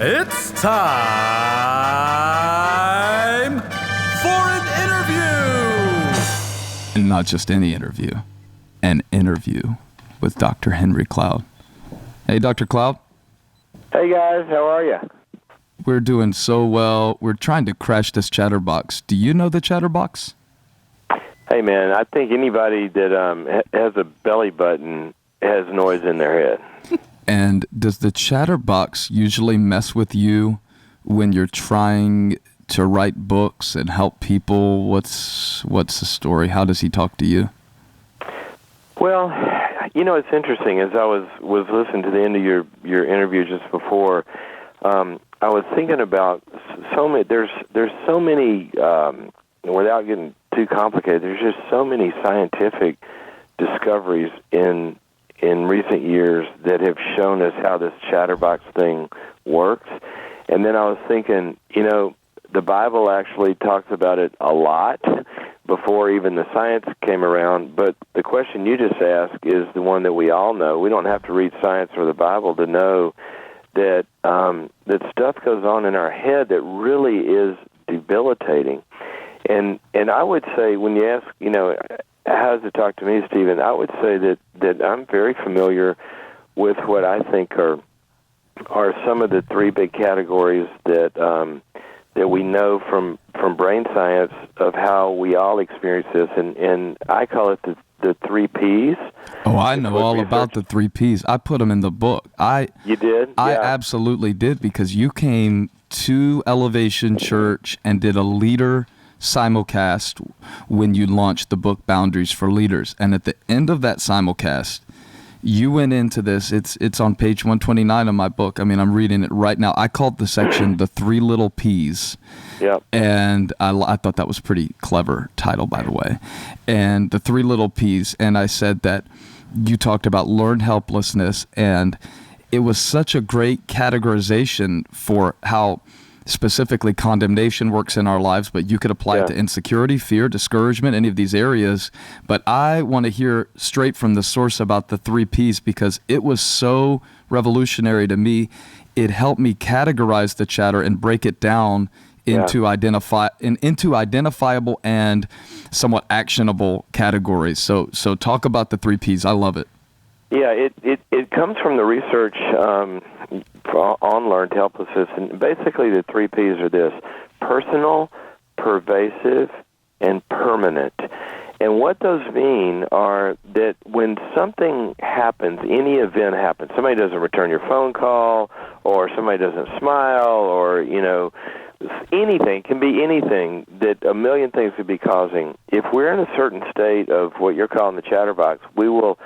It's time for an interview! And not just any interview, an interview with Dr. Henry Cloud. Hey, Dr. Cloud. Hey, guys. How are you? We're doing so well. We're trying to crash this Chatterbox. Do you know the Chatterbox? Hey, man, I think anybody that has a belly button has noise in their head. And does the Chatterbox usually mess with you when you're trying to write books and help people? What's the story? How does he talk to you? Well, you know, it's interesting. As I was listening to the end of your interview just before, I was thinking about so many. There's so many. Without getting too complicated, there's just so many scientific discoveries in recent years that have shown us how this Chatterbox thing works. And then I was thinking, you know, the Bible actually talks about it a lot before even the science came around. But the question you just asked is the one that we all know. We don't have to read science or the Bible to know that that stuff goes on in our head that really is debilitating. And I would say, when you ask, you know, how does it talk to me, Stephen, I would say that I'm very familiar with what I think are some of the three big categories that we know from brain science of how we all experience this, and I call it the three Ps. Oh, I know all about the three Ps. I put them in the book. You did? I Yeah. absolutely did, because you came to Elevation Church and did a leader simulcast when you launched the book Boundaries for Leaders. And at the end of that simulcast, you went into this. It's on page 129 of my book. I mean, I'm reading it right now. I called the section The Three Little Ps. Yep. And I thought that was pretty clever title, by the way. And The Three Little Ps. And I said that you talked about learned helplessness, and it was such a great categorization for how specifically condemnation works in our lives, but you could apply it to insecurity, fear, discouragement, any of these areas. But I want to hear straight from the source about the three Ps, because it was so revolutionary to me. It helped me categorize the chatter and break it down into identifiable and somewhat actionable categories. So talk about the three Ps. I love it. Yeah, it comes from the research on learned helplessness, and basically the three Ps are this: personal, pervasive, and permanent. And what those mean are that when something happens, any event happens, somebody doesn't return your phone call, or somebody doesn't smile, or, you know, anything, can be anything, that a million things could be causing. If we're in a certain state of what you're calling the Chatterbox, we will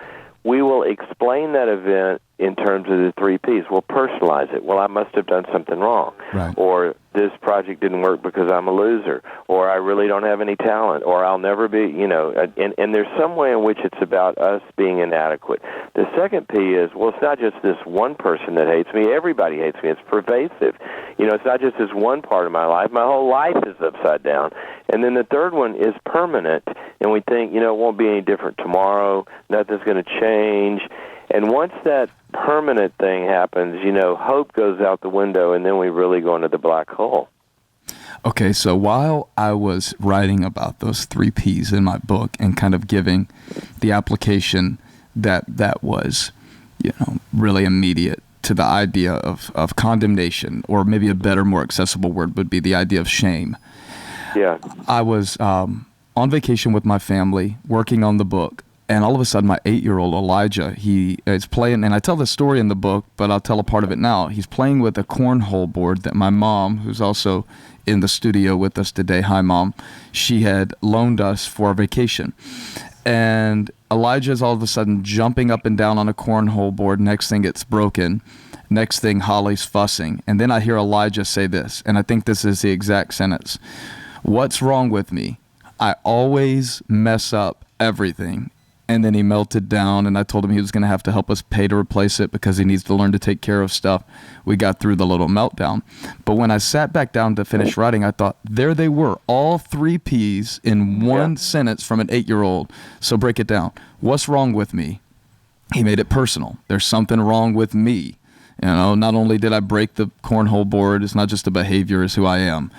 explain that event in terms of the three Ps. We'll personalize it. Well, I must have done something wrong. Right. Or this project didn't work because I'm a loser. Or I really don't have any talent. Or I'll never be, you know. And there's some way in which it's about us being inadequate. The second P is, well, it's not just this one person that hates me. Everybody hates me. It's pervasive. You know, it's not just this one part of my life. My whole life is upside down. And then the third one is permanent. And we think, you know, it won't be any different tomorrow. Nothing's going to change. And once that permanent thing happens, you know, hope goes out the window, and then we really go into the black hole. Okay, so while I was writing about those three Ps in my book and kind of giving the application that was, you know, really immediate to the idea of condemnation, or maybe a better, more accessible word would be the idea of shame. Yeah. I was on vacation with my family working on the book. And all of a sudden, my 8-year-old Elijah, he is playing, and I tell the story in the book, but I'll tell a part of it now. He's playing with a cornhole board that my mom, who's also in the studio with us today, hi Mom, she had loaned us for our vacation. And Elijah's all of a sudden jumping up and down on a cornhole board. Next thing, it's broken. Next thing, Holly's fussing. And then I hear Elijah say this, and I think this is the exact sentence. What's wrong with me? I always mess up everything. And then he melted down, and I told him he was going to have to help us pay to replace it because he needs to learn to take care of stuff. We got through the little meltdown. But when I sat back down to finish writing, I thought, there they were, all three Ps in one sentence from an 8-year-old. So break it down. What's wrong with me? He made it personal. There's something wrong with me. You know, not only did I break the cornhole board, it's not just a behavior, it's who I am.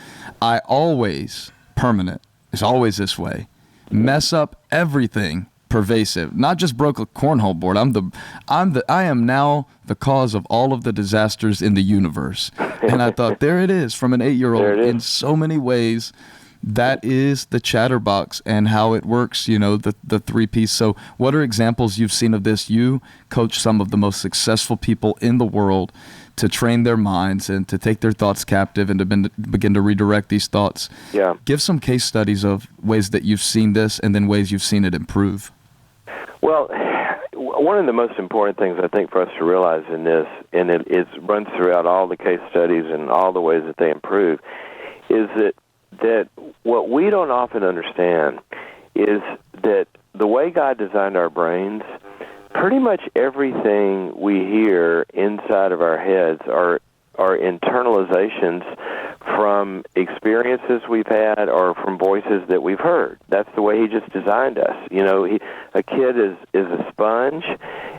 I always, permanent, it's always this way, mess up everything pervasive. Not just broke a cornhole board. I am now the cause of all of the disasters in the universe. And I thought, there it is, from an 8-year-old in so many ways. That is the Chatterbox and how it works, you know, the 3-piece. So what are examples you've seen of this? You coach some of the most successful people in the world to train their minds and to take their thoughts captive and to begin to redirect these thoughts. Yeah. Give some case studies of ways that you've seen this and then ways you've seen it improve. Well, one of the most important things I think for us to realize in this, and it runs throughout all the case studies and all the ways that they improve, is that what we don't often understand is that the way God designed our brains, pretty much everything we hear inside of our heads are internalizations from experiences we've had or from voices that we've heard. That's the way He just designed us. You know, a kid is a sponge,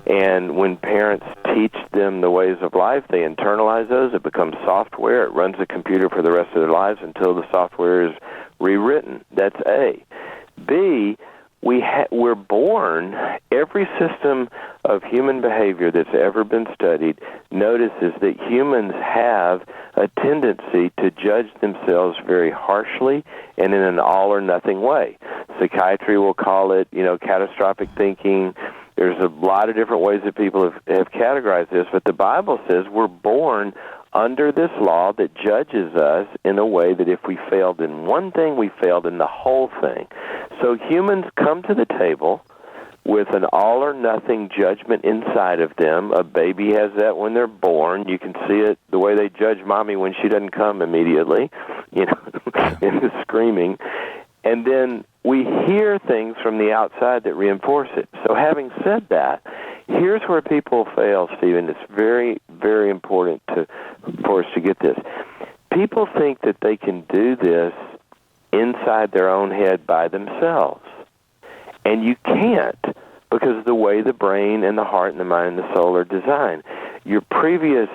and when parents teach them the ways of life, they internalize those. It becomes software. It runs the computer for the rest of their lives until the software is rewritten. That's A. B, we're born, every system of human behavior that's ever been studied notices that humans have a tendency to judge themselves very harshly and in an all-or-nothing way. Psychiatry will call it, catastrophic thinking. There's a lot of different ways that people have categorized this, but the Bible says we're born under this law that judges us in a way that if we failed in one thing, we failed in the whole thing. So humans come to the table with an all-or-nothing judgment inside of them. A baby has that when they're born. You can see it the way they judge mommy when she doesn't come immediately, in the screaming. And then we hear things from the outside that reinforce it. So having said that, here's where people fail, Stephen. It's very, very important for us to get this. People think that they can do this inside their own head by themselves. And you can't, because of the way the brain and the heart and the mind and the soul are designed. Your previous,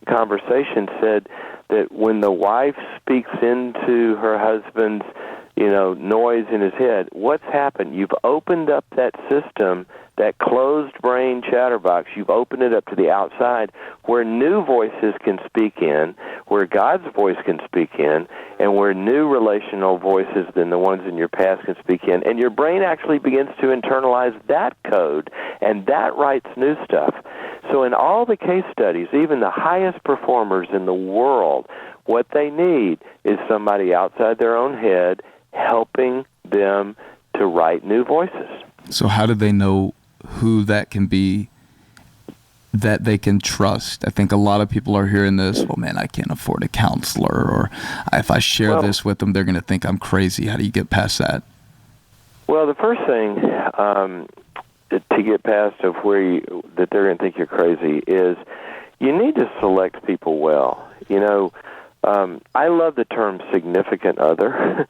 conversation said that when the wife speaks into her husband's, noise in his head, what's happened? You've opened up that system, that closed brain chatterbox. You've opened it up to the outside where new voices can speak in, where God's voice can speak in, and where new relational voices than the ones in your past can speak in. And your brain actually begins to internalize that code, and that writes new stuff. So in all the case studies, even the highest performers in the world, what they need is somebody outside their own head helping them to write new voices. So how do they know who that can be that they can trust? I think a lot of people are hearing this, well, man, I can't afford a counselor, or if I share this with them, they're going to think I'm crazy. How do you get past that? Well, the first thing to get past of that they're going to think you're crazy is you need to select people well. I love the term significant other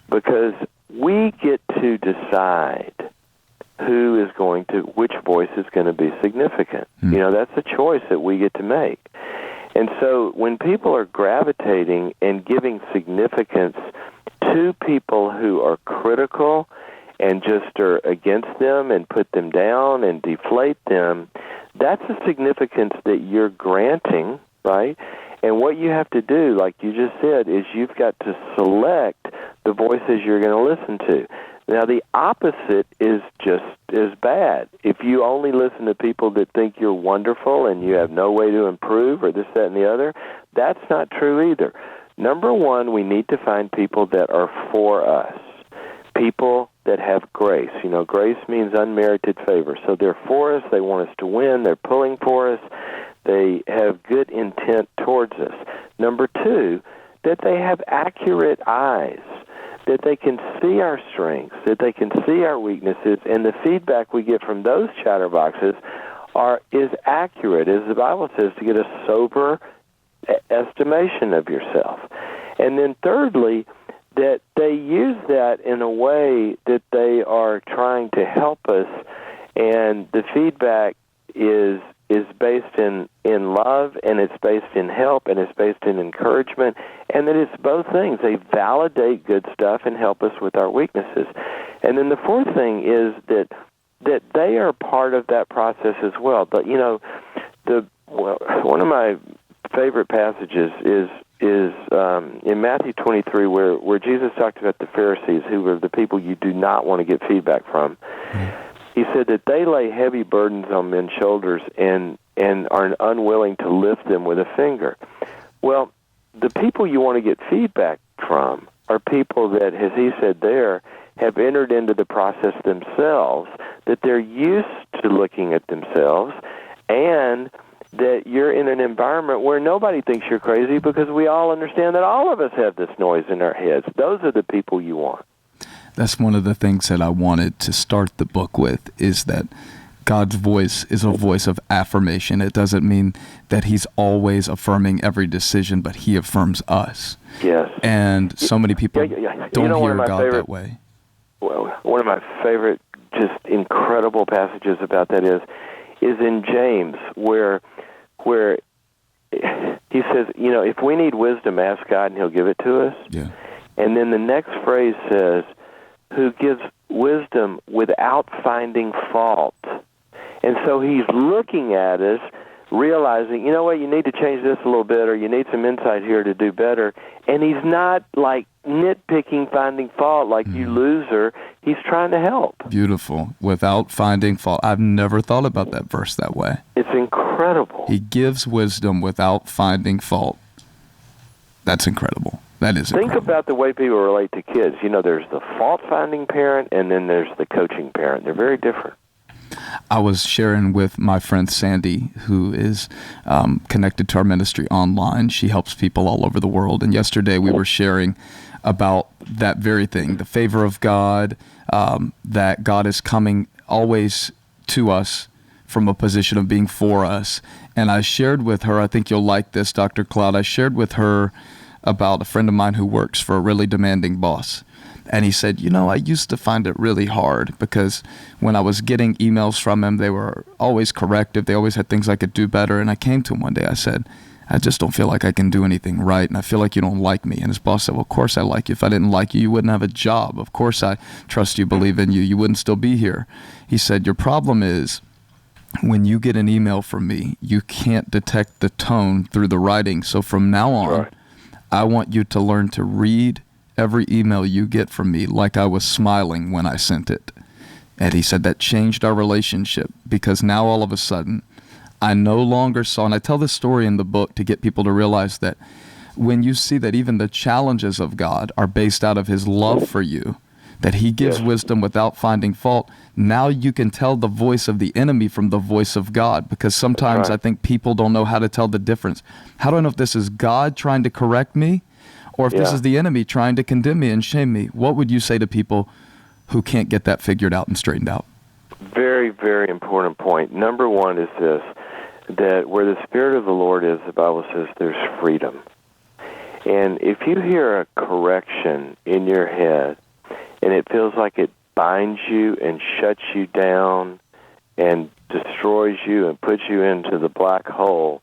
because we get to decide which voice is going to be significant. That's a choice that we get to make. And so when people are gravitating and giving significance to people who are critical and just are against them and put them down and deflate them, that's a significance that you're granting, right? And what you have to do, like you just said, is you've got to select the voices you're going to listen to. Now, the opposite is just as bad. If you only listen to people that think you're wonderful and you have no way to improve or this, that, and the other, that's not true either. Number one, we need to find people that are for us, people that have grace. Grace means unmerited favor. So they're for us. They want us to win. They're pulling for us. They have good intent towards us. Number two, that they have accurate eyes, that they can see our strengths, that they can see our weaknesses, and the feedback we get from those chatterboxes is accurate, as the Bible says, to get a sober estimation of yourself. And then thirdly, that they use that in a way that they are trying to help us, and the feedback is is based in love, and it's based in help, and it's based in encouragement, and that it's both things. They validate good stuff and help us with our weaknesses. And then the fourth thing is that they are part of that process as well. But one of my favorite passages is in Matthew 23, where Jesus talked about the Pharisees, who were the people you do not want to get feedback from. He said that they lay heavy burdens on men's shoulders and are unwilling to lift them with a finger. Well, the people you want to get feedback from are people that, as he said there, have entered into the process themselves, that they're used to looking at themselves, and that you're in an environment where nobody thinks you're crazy because we all understand that all of us have this noise in our heads. Those are the people you want. That's one of the things that I wanted to start the book with, is that God's voice is a voice of affirmation. It doesn't mean that he's always affirming every decision, but he affirms us. Yes. And so many people don't hear God that way. Well, one of my favorite, just incredible passages about that is in James, where he says, if we need wisdom, ask God and he'll give it to us. Yeah. And then the next phrase says, who gives wisdom without finding fault. And so he's looking at us, realizing, you know what, you need to change this a little bit, or you need some insight here to do better. And he's not like nitpicking, finding fault like you loser. He's trying to help. Beautiful. Without finding fault. I've never thought about that verse that way. It's incredible. He gives wisdom without finding fault. That's incredible. That is incredible. Think about the way people relate to kids. There's the fault-finding parent, and then there's the coaching parent. They're very different. I was sharing with my friend Sandy, who is connected to our ministry online. She helps people all over the world. And yesterday we were sharing about that very thing, the favor of God, that God is coming always to us from a position of being for us. And I shared with her, I think you'll like this, Dr. Cloud, I shared with her about a friend of mine who works for a really demanding boss. And he said, I used to find it really hard because when I was getting emails from him, they were always corrective. They always had things I could do better. And I came to him one day, I said, I just don't feel like I can do anything right, and I feel like you don't like me. And his boss said, well, of course I like you. If I didn't like you, you wouldn't have a job. Of course I trust you, believe in you. You wouldn't still be here. He said, your problem is when you get an email from me, you can't detect the tone through the writing. So from now on, I want you to learn to read every email you get from me like I was smiling when I sent it. And he said that changed our relationship because now all of a sudden I no longer saw, and I tell this story in the book to get people to realize that when you see that even the challenges of God are based out of his love for you, that he gives wisdom without finding fault, now you can tell the voice of the enemy from the voice of God, because sometimes I think people don't know how to tell the difference. How do I know if this is God trying to correct me or if this is the enemy trying to condemn me and shame me? What would you say to people who can't get that figured out and straightened out? Very, very important point. Number one is this, that where the Spirit of the Lord is, the Bible says there's freedom. And if you hear a correction in your head and it feels like it binds you and shuts you down and destroys you and puts you into the black hole,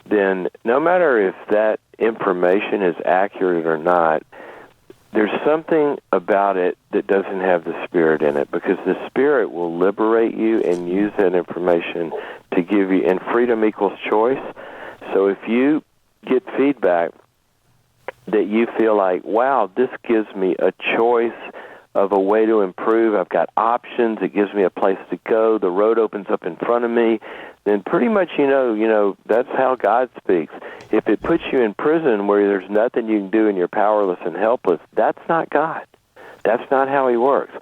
then no matter if that information is accurate or not, there's something about it that doesn't have the Spirit in it, because the Spirit will liberate you and use that information to give you, and freedom equals choice. So if you get feedback that you feel like, wow, this gives me a choice of a way to improve, I've got options, it gives me a place to go, the road opens up in front of me, then pretty much you know that's how God speaks. If it puts you in prison where there's nothing you can do and you're powerless and helpless, that's not God. That's not how he works.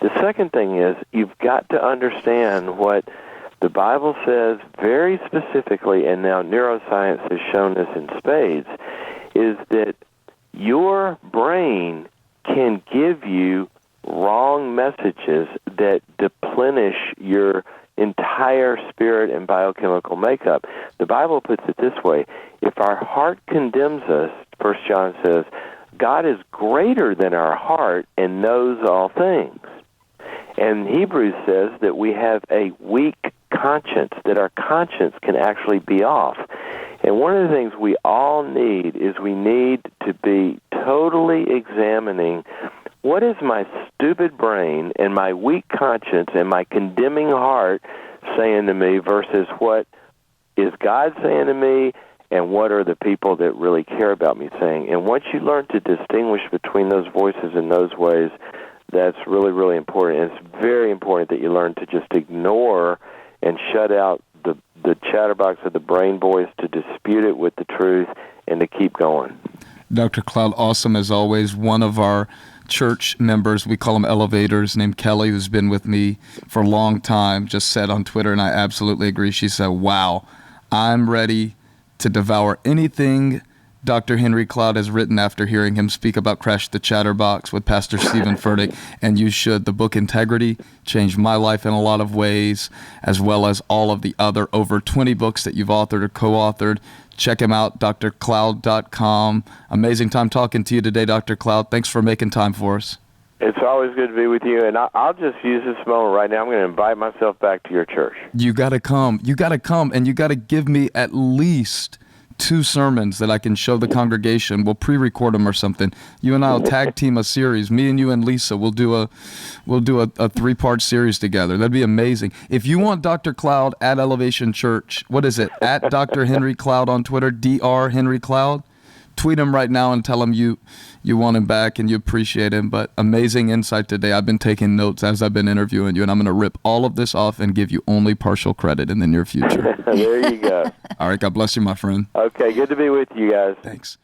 The second thing is you've got to understand what the Bible says very specifically, and now neuroscience has shown this in spades, is that your brain can give you wrong messages that deplenish your entire spirit and biochemical makeup. The Bible puts it this way: if our heart condemns us, 1 John says, God is greater than our heart and knows all things. And Hebrews says that we have a weak conscience, that our conscience can actually be off. And one of the things we all need is we need to be totally examining what is my stupid brain and my weak conscience and my condemning heart saying to me versus what is God saying to me and what are the people that really care about me saying. And once you learn to distinguish between those voices in those ways, that's really, really important. And it's very important that you learn to just ignore and shut out the chatterbox of the brain voice, to dispute it with the truth, and to keep going. Dr. Cloud, awesome as always. One of our church members, we call them elevators, named Kelly, who's been with me for a long time, just said on Twitter, and I absolutely agree, she said, wow, I'm ready to devour anything Dr. Henry Cloud has written after hearing him speak about Crash the Chatterbox with Pastor Steven Furtick, and you should. The book Integrity changed my life in a lot of ways, as well as all of the other over 20 books that you've authored or co-authored. Check him out, drcloud.com. Amazing time talking to you today, Dr. Cloud. Thanks for making time for us. It's always good to be with you, and I'll just use this moment right now. I'm going to invite myself back to your church. You got to come. You got to come, and you got to give me at least 2 sermons that I can show the congregation. We'll pre-record them or something. You and I will tag team a series. Me and you and Lisa will do a 3-part series together. That'd be amazing. If you want Dr. Cloud at Elevation Church, what is it? At Dr. Henry Cloud on Twitter, Dr. Henry Cloud. Tweet him right now and tell him you want him back and you appreciate him. But amazing insight today. I've been taking notes as I've been interviewing you, and I'm going to rip all of this off and give you only partial credit in the near future. There you go. All right. God bless you, my friend. Okay. Good to be with you guys. Thanks.